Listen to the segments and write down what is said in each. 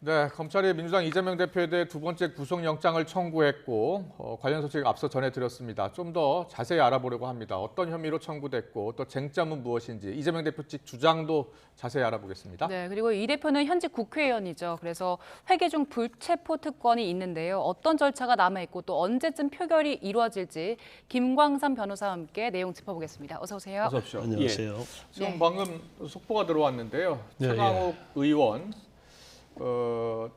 네, 검찰이 민주당 이재명 대표에 대해 두 번째 구속영장을 청구했고 관련 소식 앞서 전해드렸습니다. 좀 더 자세히 알아보려고 합니다. 어떤 혐의로 청구됐고 또 쟁점은 무엇인지 이재명 대표 측 주장도 자세히 알아보겠습니다. 네, 그리고 이 대표는 현직 국회의원이죠. 그래서 회기 중 불체포 특권이 있는데요. 어떤 절차가 남아있고 또 언제쯤 표결이 이루어질지 김광삼 변호사와 함께 내용 짚어보겠습니다. 어서 오세요. 어서 오십시오. 안녕하세요. 지금 네. 방금 속보가 들어왔는데요. 네, 최강욱 의원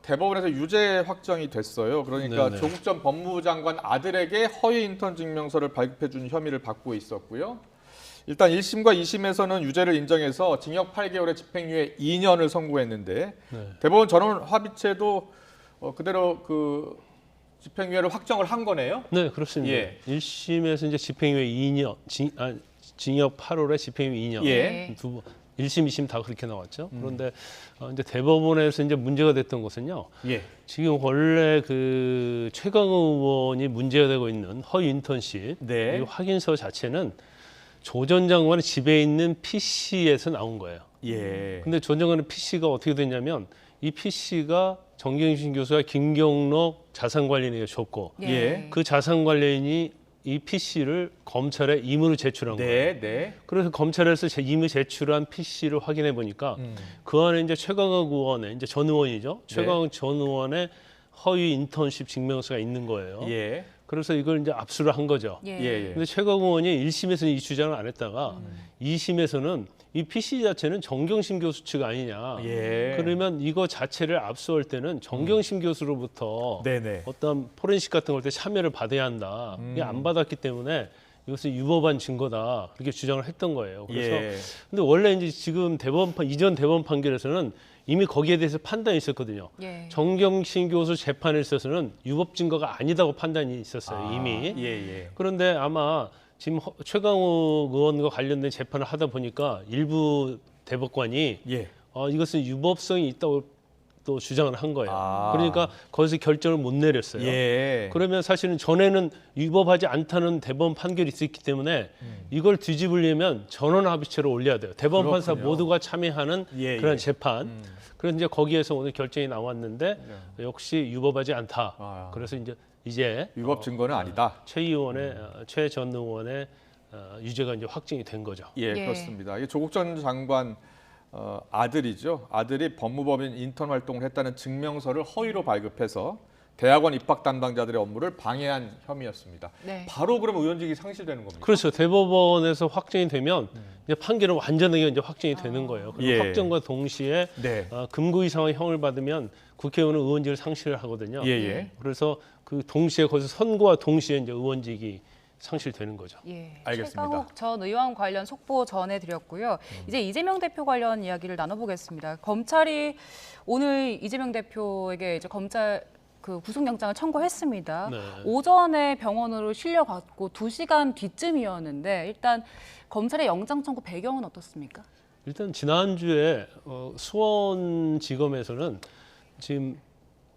대법원에서 유죄 확정이 됐어요. 그러니까 네네. 조국 전 법무부 장관 아들에게 허위 인턴 증명서를 발급해 준 혐의를 받고 있었고요. 일단 1심과 2심에서는 유죄를 인정해서 징역 8개월에 집행유예 2년을 선고했는데 네. 대법원 전원 합의체도 그대로 그 집행유예를 확정을 한 거네요. 네, 그렇습니다. 예. 1심에서 이제 집행유예 2년, 징역 8월에 집행유예 2년. 예. 1심, 2심 다 그렇게 나왔죠. 그런데 이제 대법원에서 이제 문제가 됐던 것은요. 예. 지금 원래 그 최강욱 의원이 문제가 되고 있는 허위 인턴십 네. 이 확인서 자체는 조 전 장관의 집에 있는 PC에서 나온 거예요. 예. 근데 조 전 장관의 PC가 어떻게 됐냐면 이 PC가 정경심 교수가 김경록 자산관리인에게 줬고 예. 그 자산관리인이 이 PC를 검찰에 임의로 제출한 거예요. 네, 네. 그래서 검찰에서 임의 제출한 PC를 확인해 보니까 그 안에 이제 최강욱 의원의 이제 전 의원이죠. 네. 최강욱 전 의원의 허위 인턴십 증명서가 있는 거예요. 예. 그래서 이걸 이제 압수를 한 거죠. 예. 예. 근데 최강욱 의원이 1심에서는 이 주장을 안 했다가 2심에서는 이 PC 자체는 정경심 교수 측 아니냐. 예. 그러면 이거 자체를 압수할 때는 정경심 교수로부터 네네. 어떤 포렌식 같은 걸 때 참여를 받아야 한다. 이게 안 받았기 때문에 이것은 유법한 증거다. 그렇게 주장을 했던 거예요. 그래서 예. 근데 원래 이제 지금 이전 대법원 판결에서는 이미 거기에 대해서 판단이 있었거든요. 예. 정경심 교수 재판에 있어서는 유법 증거가 아니다고 판단이 있었어요. 이미. 예, 예. 그런데 아마 지금 최강욱 의원과 관련된 재판을 하다 보니까 일부 대법관이 예. 이것은 유법성이 있다고 또 주장을 한 거예요. 아. 그러니까 거기서 결정을 못 내렸어요. 예. 그러면 사실은 전에는 유법하지 않다는 대법원 판결이 있었기 때문에 이걸 뒤집으려면 전원 합의체로 올려야 돼요. 대법원 판사 그렇군요. 모두가 참여하는 예, 그런 예. 재판. 그래서 이제 거기에서 오늘 결정이 나왔는데 역시 유법하지 않다. 아. 그래서 이제 위법 증거는 아니다. 최 의원의 최 전 의원의 유죄가 이제 확정이 된 거죠. 예, 예. 그렇습니다. 이 조국 전 장관 아들이죠. 아들이 법무법인 인턴 활동을 했다는 증명서를 허위로 발급해서 대학원 입학 담당자들의 업무를 방해한 혐의였습니다. 네. 바로 그러면 의원직이 상실되는 겁니까? 그렇죠. 대법원에서 확정이 되면 이제 판결은 완전하게 이제 확정이 되는 거예요. 그리고 예. 확정과 동시에 네. 금고 이상의 형을 받으면 국회의원은 의원직을 상실을 하거든요. 예, 예. 그래서 그 동시에 거기서 선고와 동시에 이제 의원직이 상실되는 거죠. 예, 알겠습니다. 최강욱 전 의원 관련 속보 전해드렸고요. 이제 이재명 대표 관련 이야기를 나눠보겠습니다. 검찰이 오늘 이재명 대표에게 이제 검찰 그 구속영장을 청구했습니다. 네. 오전에 병원으로 실려갔고 2시간 뒤쯤이었는데 일단 검찰의 영장 청구 배경은 어떻습니까? 일단 지난주에 수원지검에서는 지금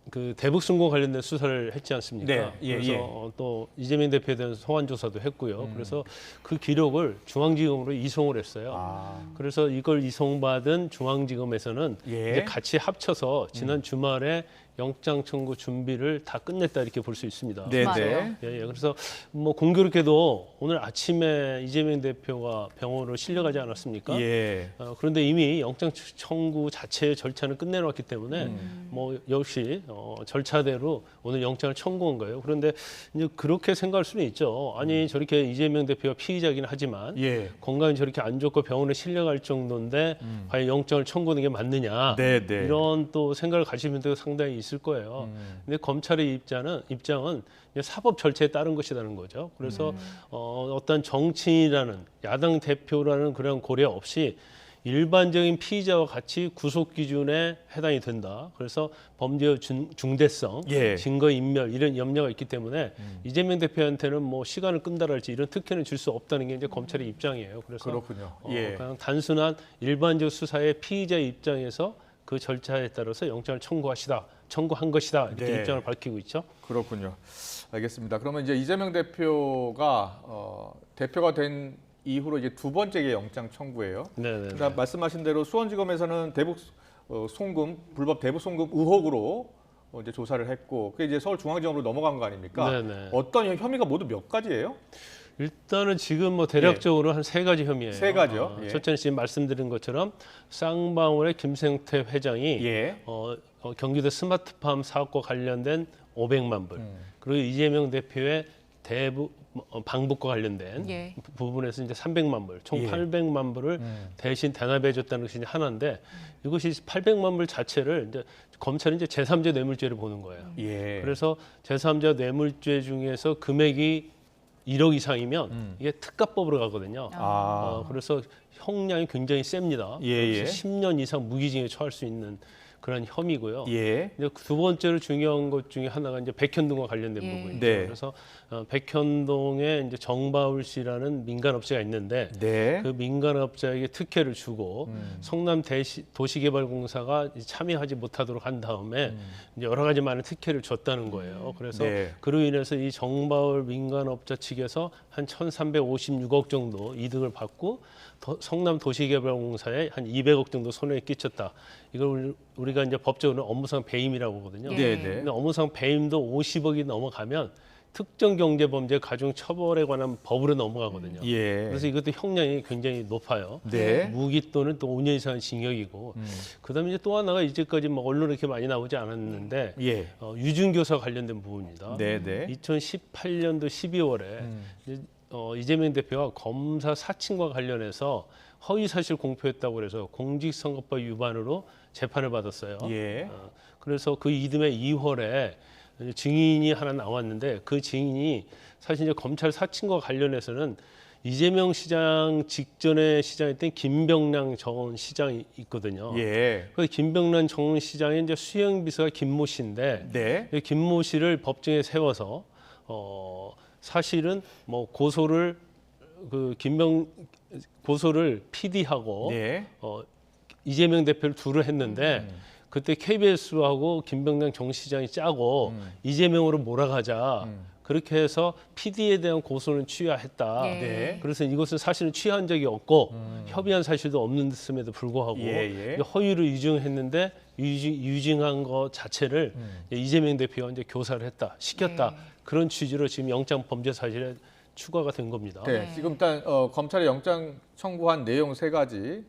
그 대북송금 관련된 수사를 했지 않습니까? 네, 예, 그래서 예. 또 이재명 대표에 대한 소환 조사도 했고요. 그래서 그 기록을 중앙지검으로 이송을 했어요. 아. 그래서 이걸 이송받은 중앙지검에서는 예. 이제 같이 합쳐서 지난 주말에 영장 청구 준비를 다 끝냈다 이렇게 볼 수 있습니다. 네, 맞아요. 네. 예, 예. 그래서 뭐 공교롭게도 오늘 아침에 이재명 대표가 병원으로 실려가지 않았습니까? 예. 그런데 이미 영장 청구 자체의 절차는 끝내놨기 때문에 뭐 역시 절차대로 오늘 영장을 청구한 거예요. 그런데 이제 그렇게 생각할 수는 있죠. 아니 저렇게 이재명 대표가 피의자긴 하지만 예. 건강이 저렇게 안 좋고 병원에 실려갈 정도인데 과연 영장을 청구하는 게 맞느냐? 네, 네. 이런 또 생각을 가시는 분들도 상당히 있을 거예요. 근데 검찰의 입장은 이제 사법 절차에 따른 것이라는 거죠. 그래서 어떤 정치인이라는 야당 대표라는 그런 고려 없이 일반적인 피의자와 같이 구속 기준에 해당이 된다. 그래서 범죄의 중대성, 예. 증거 인멸 이런 염려가 있기 때문에 이재명 대표한테는 뭐 시간을 끈다랄지 이런 특혜는 줄 수 없다는 게 이제 검찰의 입장이에요. 그래서 그렇군요. 예. 그냥 단순한 일반적 수사의 피의자의 입장에서 그 절차에 따라서 영장을 청구한 것이다 이렇게 네. 입장을 밝히고 있죠. 그렇군요. 알겠습니다. 그러면 이제 이재명 대표가 대표가 된 이후로 이제 두 번째 영장 청구예요. 네네. 그러니까 말씀하신 대로 수원지검에서는 대북 송금, 불법 대부 송금 의혹으로 이제 조사를 했고, 그게 이제 서울중앙지검으로 넘어간 거 아닙니까? 네네. 어떤 혐의가 모두 몇 가지예요? 일단은 지금 뭐 대략적으로 한 세 가지 혐의예요. 세 가지요? 예. 첫째는 지금 말씀드린 것처럼 쌍방울의 김생태 회장이 예. 경기도 스마트팜 사업과 관련된 500만 불, 그리고 이재명 대표의 방북과 관련된 예. 부분에서 이제 300만 불, 총 예. 800만 불을 대신 대납해 줬다는 것이 이제 하나인데, 이것이 800만 불 자체를 이제 검찰이 이제 제3자 뇌물죄를 보는 거예요. 예. 그래서 제3자 뇌물죄 중에서 금액이 1억 이상이면 이게 특가법으로 가거든요. 그래서 형량이 굉장히 셉니다. 예, 그래서 10년 이상 무기징에 처할 수 있는 그런 혐의고요. 예. 이제 두 번째로 중요한 것 중에 하나가 이제 백현동과 관련된 예. 부분이죠. 네. 그래서 백현동에 이제 정바울 씨라는 민간업자가 있는데, 네. 그 민간업자에게 특혜를 주고 성남 도시개발공사가 참여하지 못하도록 한 다음에 이제 여러 가지 많은 특혜를 줬다는 거예요. 그래서 네. 그로 인해서 이 정바울 민간업자 측에서 한 1,356억 정도 이득을 받고 성남 도시개발공사에 한 200억 정도 손해에 끼쳤다. 이걸 우리가 이제 법적으로 업무상 배임이라고 하거든요. 예. 네, 네. 근데 업무상 배임도 50억이 넘어가면 특정 경제범죄 가중 처벌에 관한 법으로 넘어가거든요. 예. 그래서 이것도 형량이 굉장히 높아요. 네. 무기 또는 또 5년 이상 징역이고, 그다음에 이제 또 하나가 이제까지 뭐 언론에 이렇게 많이 나오지 않았는데 예. 유증교사 관련된 부분입니다. 네, 네. 2018년도 12월에 이재명 대표가 검사 사칭과 관련해서 허위 사실 공표했다고 그래서 공직선거법 위반으로 재판을 받았어요. 예. 그래서 그 이듬해 2월에 증인이 하나 나왔는데, 그 증인이 사실 이제 검찰 사칭과 관련해서는 이재명 시장 직전에 시장했던 김병랑 전 시장이 있거든요. 예. 그 김병란 전 시장의 이제 수행 비서가 김모 씨인데, 네. 이 김모 씨를 법정에 세워서 사실은 뭐 고소를 PD하고 네. 이재명 대표를 둘을 했는데, 그때 KBS하고 김병랑 정 시장이 짜고 이재명으로 몰아가자. 그렇게 해서 PD에 대한 고소는 취하했다. 예. 네. 그래서 이것은 사실은 취한 적이 없고 협의한 사실도 없음에도 불구하고 예, 예. 허위로 유증했는데 유증한 것 자체를 이재명 대표가 이제 교사를 했다, 시켰다. 예. 그런 취지로 지금 영장 범죄 사실에 추가가 된 겁니다. 네. 네. 지금 일단 검찰이 영장 청구한 내용 세 가지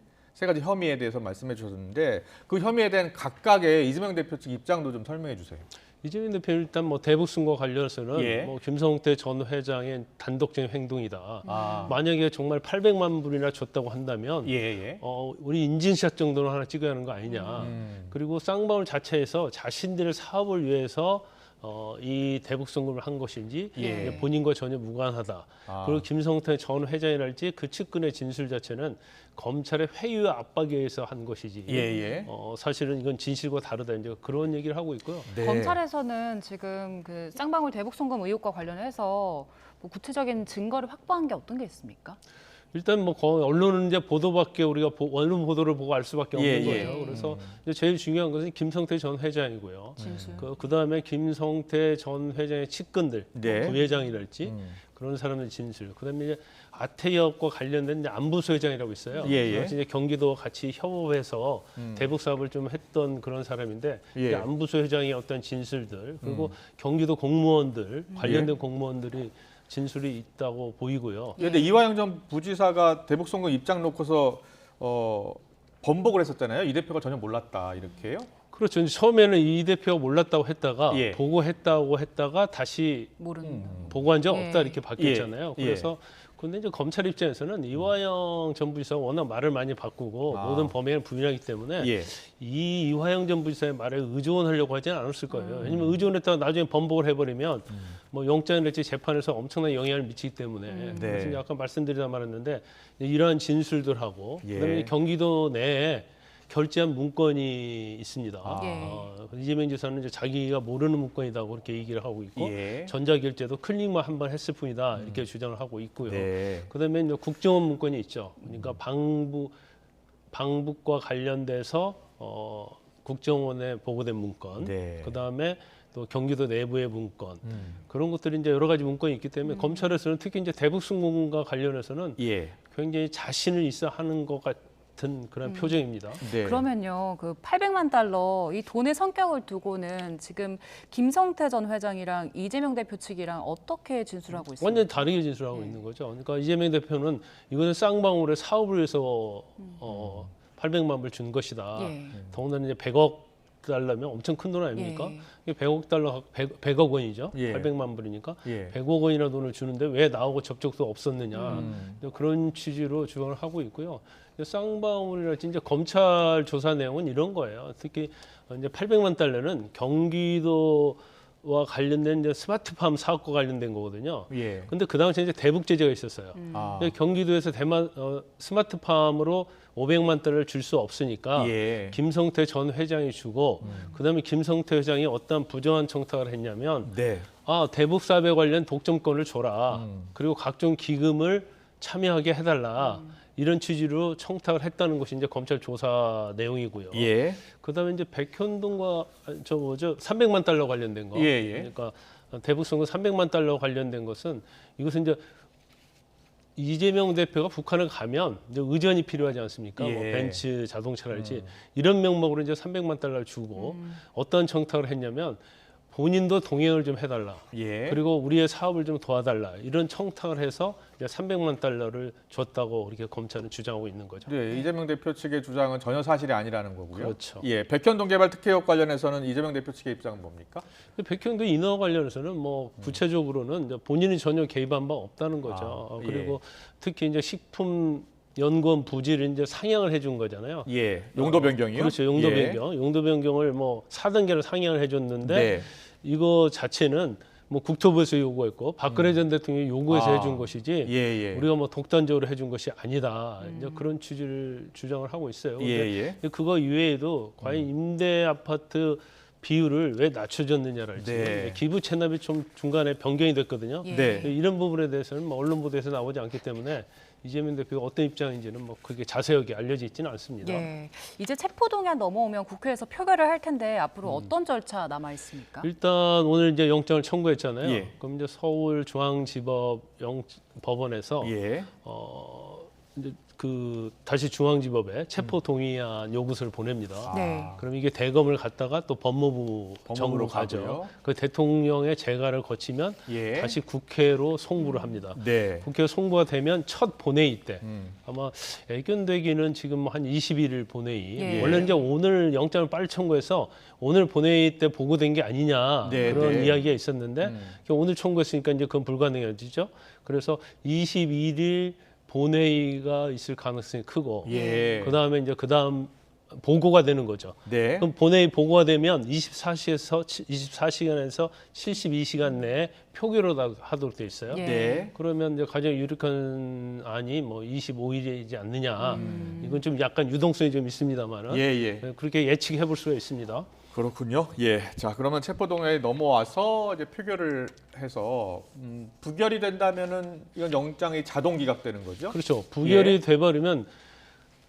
혐의에 대해서 말씀해 주셨는데, 그 혐의에 대한 각각의 이재명 대표 측 입장도 좀 설명해 주세요. 이재명 대표 일단 뭐 대북선거 관련해서는 예. 뭐 김성태 전 회장의 단독적인 행동이다. 아. 만약에 정말 800만 불이나 줬다고 한다면 예, 예. 우리 인증샷 정도는 하나 찍어야 하는 거 아니냐. 그리고 쌍방울 자체에서 자신들의 사업을 위해서 이 대북송금을 한 것인지 예. 본인과 전혀 무관하다. 아. 그리고 김성태 전 회장이랄지 그 측근의 진술 자체는 검찰의 회유와 압박에 의해서 한 것이지. 예, 예. 사실은 이건 진실과 다르다. 이제 그런 얘기를 하고 있고요. 네. 검찰에서는 지금 그 쌍방울 대북 송금 의혹과 관련해서 뭐 구체적인 증거를 확보한 게 어떤 게 있습니까? 일단 뭐 언론은 이제 보도밖에 우리가 언론 보도를 보고 알 수밖에 없는 예, 예. 거예요. 그래서 이제 제일 중요한 것은 김성태 전 회장이고요. 진술. 그다음에 김성태 전 회장의 측근들, 네. 부회장이랄지 그런 사람들 진술. 그다음에 이제 아태기업과 관련된 이제 안부수 회장이라고 있어요. 예, 예. 그래서 이제 경기도 같이 협업해서 대북 사업을 좀 했던 그런 사람인데, 예. 이 안부수 회장의 어떤 진술들, 그리고 경기도 공무원들 관련된 공무원들이 진술이 있다고 보이고요. 그런데 이화영 전 부지사가 대북송금 입장 놓고서 번복을 했었잖아요. 이 대표가 전혀 몰랐다 이렇게요. 그렇죠. 처음에는 이 대표가 몰랐다고 했다가 예. 보고했다고 했다가 다시 모르는. 보고한 적 예. 없다 이렇게 바뀌었잖아요. 예. 그래서 근데 이제 검찰 입장에서는 이화영 전 부지사가 워낙 말을 많이 바꾸고 모든 범행을 부인하기 때문에 예. 이 이화영 전 부지사의 말에 의존하려고 하지는 않았을 거예요. 왜냐하면 의존했다가 나중에 번복을 해버리면 뭐 영장이랄지 재판에서 엄청난 영향을 미치기 때문에. 그래서 이제 아까 말씀드리다 말았는데 이러한 진술들하고 예. 그다음에 경기도 내에 결제한 문건이 있습니다. 예. 이재명 지사는 이제 자기가 모르는 문건이다 그렇게 얘기를 하고 있고, 예. 전자결제도 클릭만 한 번 했을 뿐이다 이렇게 주장을 하고 있고요. 네. 그다음에 이제 국정원 문건이 있죠. 그러니까 방북과 관련돼서 국정원에 보고된 문건, 네. 그다음에 또 경기도 내부의 문건, 그런 것들이 이제 여러 가지 문건이 있기 때문에 검찰에서는 특히 이제 대북 송금과 관련해서는 예. 굉장히 자신을 있어 하는 것 같은 그런 표정입니다. 네. 그러면요, 그 800만 달러 이 돈의 성격을 두고는 지금 김성태 전 회장이랑 이재명 대표 측이랑 어떻게 진술하고 있습니까? 완전 다르게 진술하고 있는 거죠. 그러니까 이재명 대표는 이거는 쌍방울의 사업을 위해서 800만 불 준 것이다. 예. 더군다나 이제 100억 달러면 엄청 큰 돈 아닙니까? 이게 100억 달러, 100억 원이죠. 예. 800만 불이니까 예. 100억 원이나 돈을 주는데 왜 나하고 접촉도 없었느냐. 그런 취지로 주장을 하고 있고요. 쌍방울이랄지 이제 검찰 조사 내용은 이런 거예요. 특히 이제 800만 달러는 경기도와 관련된 이제 스마트팜 사업과 관련된 거거든요. 예. 근데 그 당시에 이제 대북 제재가 있었어요. 아. 근데 경기도에서 스마트팜으로 500만 달러를 줄 수 없으니까 예. 김성태 전 회장이 주고 그다음에 김성태 회장이 어떤 부정한 청탁을 했냐면 네. 대북 사업에 관련 독점권을 줘라. 그리고 각종 기금을 참여하게 해달라. 이런 취지로 청탁을 했다는 것이 이제 검찰 조사 내용이고요. 예. 그다음에 이제 백현동과 300만 달러 관련된 거. 예, 예. 그러니까 대북 선거 300만 달러 관련된 것은 이것은 이제 이재명 대표가 북한을 가면 이제 의전이 필요하지 않습니까? 예. 뭐 벤츠 자동차랄지 이런 명목으로 이제 300만 달러를 주고 어떤 청탁을 했냐면 본인도 동행을 좀 해달라. 예. 그리고 우리의 사업을 좀 도와달라. 이런 청탁을 해서 이제 300만 달러를 줬다고 이렇게 검찰은 주장하고 있는 거죠. 네, 이재명 대표 측의 주장은 전혀 사실이 아니라는 거고요. 그렇죠. 예, 백현동 개발 특혜역 관련해서는 이재명 대표 측의 입장은 뭡니까? 백현도 인허가 관련해서는 뭐 구체적으로는 이제 본인이 전혀 개입한 바 없다는 거죠. 아, 그리고 특히 이제 식품 연구원 부지를 이제 상향을 해준 거잖아요. 예, 용도 변경이요? 그렇죠. 용도 예. 변경. 용도 변경을 뭐 4단계로 상향을 해줬는데 네. 이거 자체는 뭐 국토부에서 요구했고 박근혜 전 대통령이 요구해서 아. 해준 것이지 예, 예. 우리가 뭐 독단적으로 해준 것이 아니다. 이제 그런 취지를 주장을 하고 있어요. 예, 근데 예. 그거 이외에도 과연 임대 아파트 비율을 왜 낮춰줬느냐랄지 네. 기부 체납이 좀 중간에 변경이 됐거든요. 예. 네. 이런 부분에 대해서는 뭐 언론 보도에서 나오지 않기 때문에 이재명 대표가 어떤 입장인지는 뭐 그게 자세하게 알려져 있지는 않습니다. 예. 이제 체포동의안 넘어오면 국회에서 표결을 할 텐데 앞으로 어떤 절차 남아 있습니까? 일단 오늘 이제 영장을 청구했잖아요. 예. 그럼 이제 서울중앙지법 법원에서 예. 이제 그 다시 중앙지법에 체포 동의안 요구서를 보냅니다. 네. 그럼 이게 대검을 갔다가 또 법무부 법무부로 정으로 가고요. 가죠. 그 대통령의 재가를 거치면 예. 다시 국회로 송부를 합니다. 네. 국회 송부가 되면 첫 본회의 때 음. 아마 애견되기는 지금 한 20일 본회의. 예. 원래 이제 오늘 영장을 빨리 청구해서 오늘 본회의 때 보고된 게 아니냐 네, 그런 네. 이야기가 있었는데 오늘 청구했으니까 이제 그건 불가능해지죠. 그래서 21일 본회의가 있을 가능성이 크고 예. 그다음에 이제 그다음 보고가 되는 거죠. 네. 그럼 본회의 보고가 되면 24시간에서 72시간 내에 표결을 하도록 돼 있어요. 예. 네. 그러면 이제 가장 유력한 안이 뭐 25일이지 않느냐. 이건 좀 약간 유동성이 좀 있습니다만은 예, 예. 그렇게 예측해 볼 수가 있습니다. 그렇군요. 예. 자, 그러면 체포동의안이 넘어와서 이제 표결을 해서 부결이 된다면은 이건 영장이 자동 기각되는 거죠? 그렇죠. 부결이 예. 돼버리면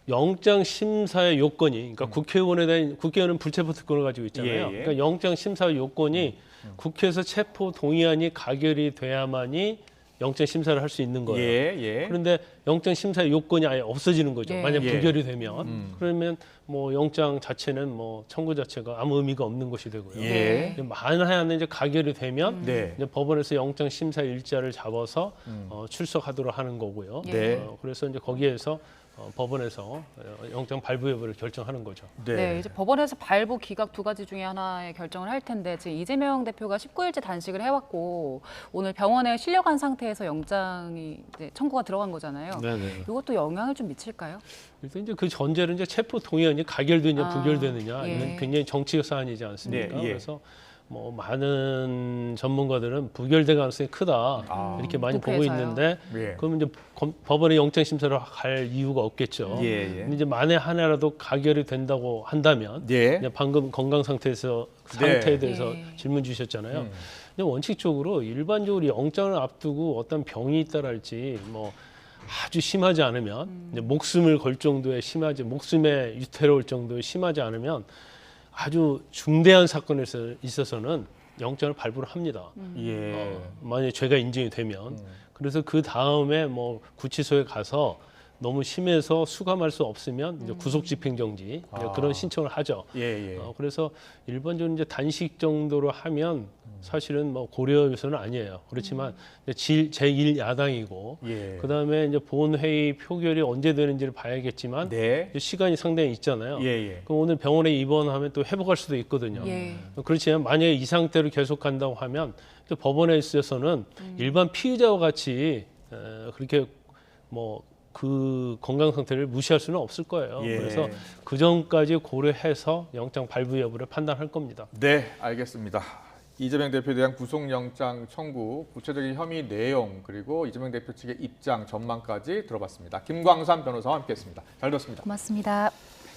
영장 심사의 요건이, 그러니까 국회의원에 대한 국회의원은 불체포 특권을 가지고 있잖아요. 예, 예. 그러니까 영장 심사 요건이 국회에서 체포 동의안이 가결이 돼야만이 영장 심사를 할 수 있는 거예요. 예, 예. 그런데 영장 심사 요건이 아예 없어지는 거죠. 예. 만약 예. 부결이 되면 그러면 뭐 영장 자체는 뭐 청구 자체가 아무 의미가 없는 것이 되고요. 예. 만약에 이제 가결이 되면 네. 이제 법원에서 영장 심사 일자를 잡아서 출석하도록 하는 거고요. 네. 그래서 이제 거기에서 법원에서 영장 발부 여부를 결정하는 거죠. 네, 이제 법원에서 발부 기각 두 가지 중에 하나의 결정을 할 텐데 지금 이재명 대표가 19일째 단식을 해왔고 오늘 병원에 실려간 상태에서 영장이 이제 청구가 들어간 거잖아요. 네네. 이것도 영향을 좀 미칠까요? 일단 이제 그 전제는 이제 체포 동의안이 가결되냐 아, 부결되느냐 예. 이건 굉장히 정치적 사안이지 않습니까? 네, 예. 그래서 뭐 많은 전문가들은 부결될 가능성이 크다 아. 이렇게 많이 보고 국회에서요? 있는데 예. 그러면 이제 법원에 영장 심사를 갈 이유가 없겠죠. 예, 예. 근데 이제 만에 하나라도 가결이 된다고 한다면 예. 이제 방금 건강 상태에 대해서 예. 질문 주셨잖아요. 근데 원칙적으로 일반적으로 영장을 앞두고 어떤 병이 있다랄지 뭐 아주 심하지 않으면 이제 목숨을 걸 정도의 목숨에 유태로울 정도의 심하지 않으면 아주 중대한 사건에 있어서는 영장을 발부를 합니다. 예. 만약에 죄가 인정이 되면 그래서 그 다음에 뭐 구치소에 가서 너무 심해서 수감할 수 없으면 이제 구속집행정지 그런 신청을 하죠. 예, 예. 그래서 일반적으로 이제 단식 정도로 하면 사실은 뭐 고려 요소는 아니에요. 그렇지만 제1 야당이고 예. 그다음에 이제 본회의 표결이 언제 되는지를 봐야겠지만 네. 이제 시간이 상당히 있잖아요. 예, 예. 그럼 오늘 병원에 입원하면 또 회복할 수도 있거든요. 예. 그렇지만 만약에 이 상태로 계속 간다고 하면 또 법원에 있어서는 일반 피의자와 같이 그렇게 뭐 그 건강 상태를 무시할 수는 없을 거예요. 예. 그래서 그 전까지 고려해서 영장 발부 여부를 판단할 겁니다. 네, 알겠습니다. 이재명 대표에 대한 구속영장 청구, 구체적인 혐의 내용, 그리고 이재명 대표 측의 입장, 전망까지 들어봤습니다. 김광삼 변호사와 함께했습니다. 잘 들었습니다. 고맙습니다.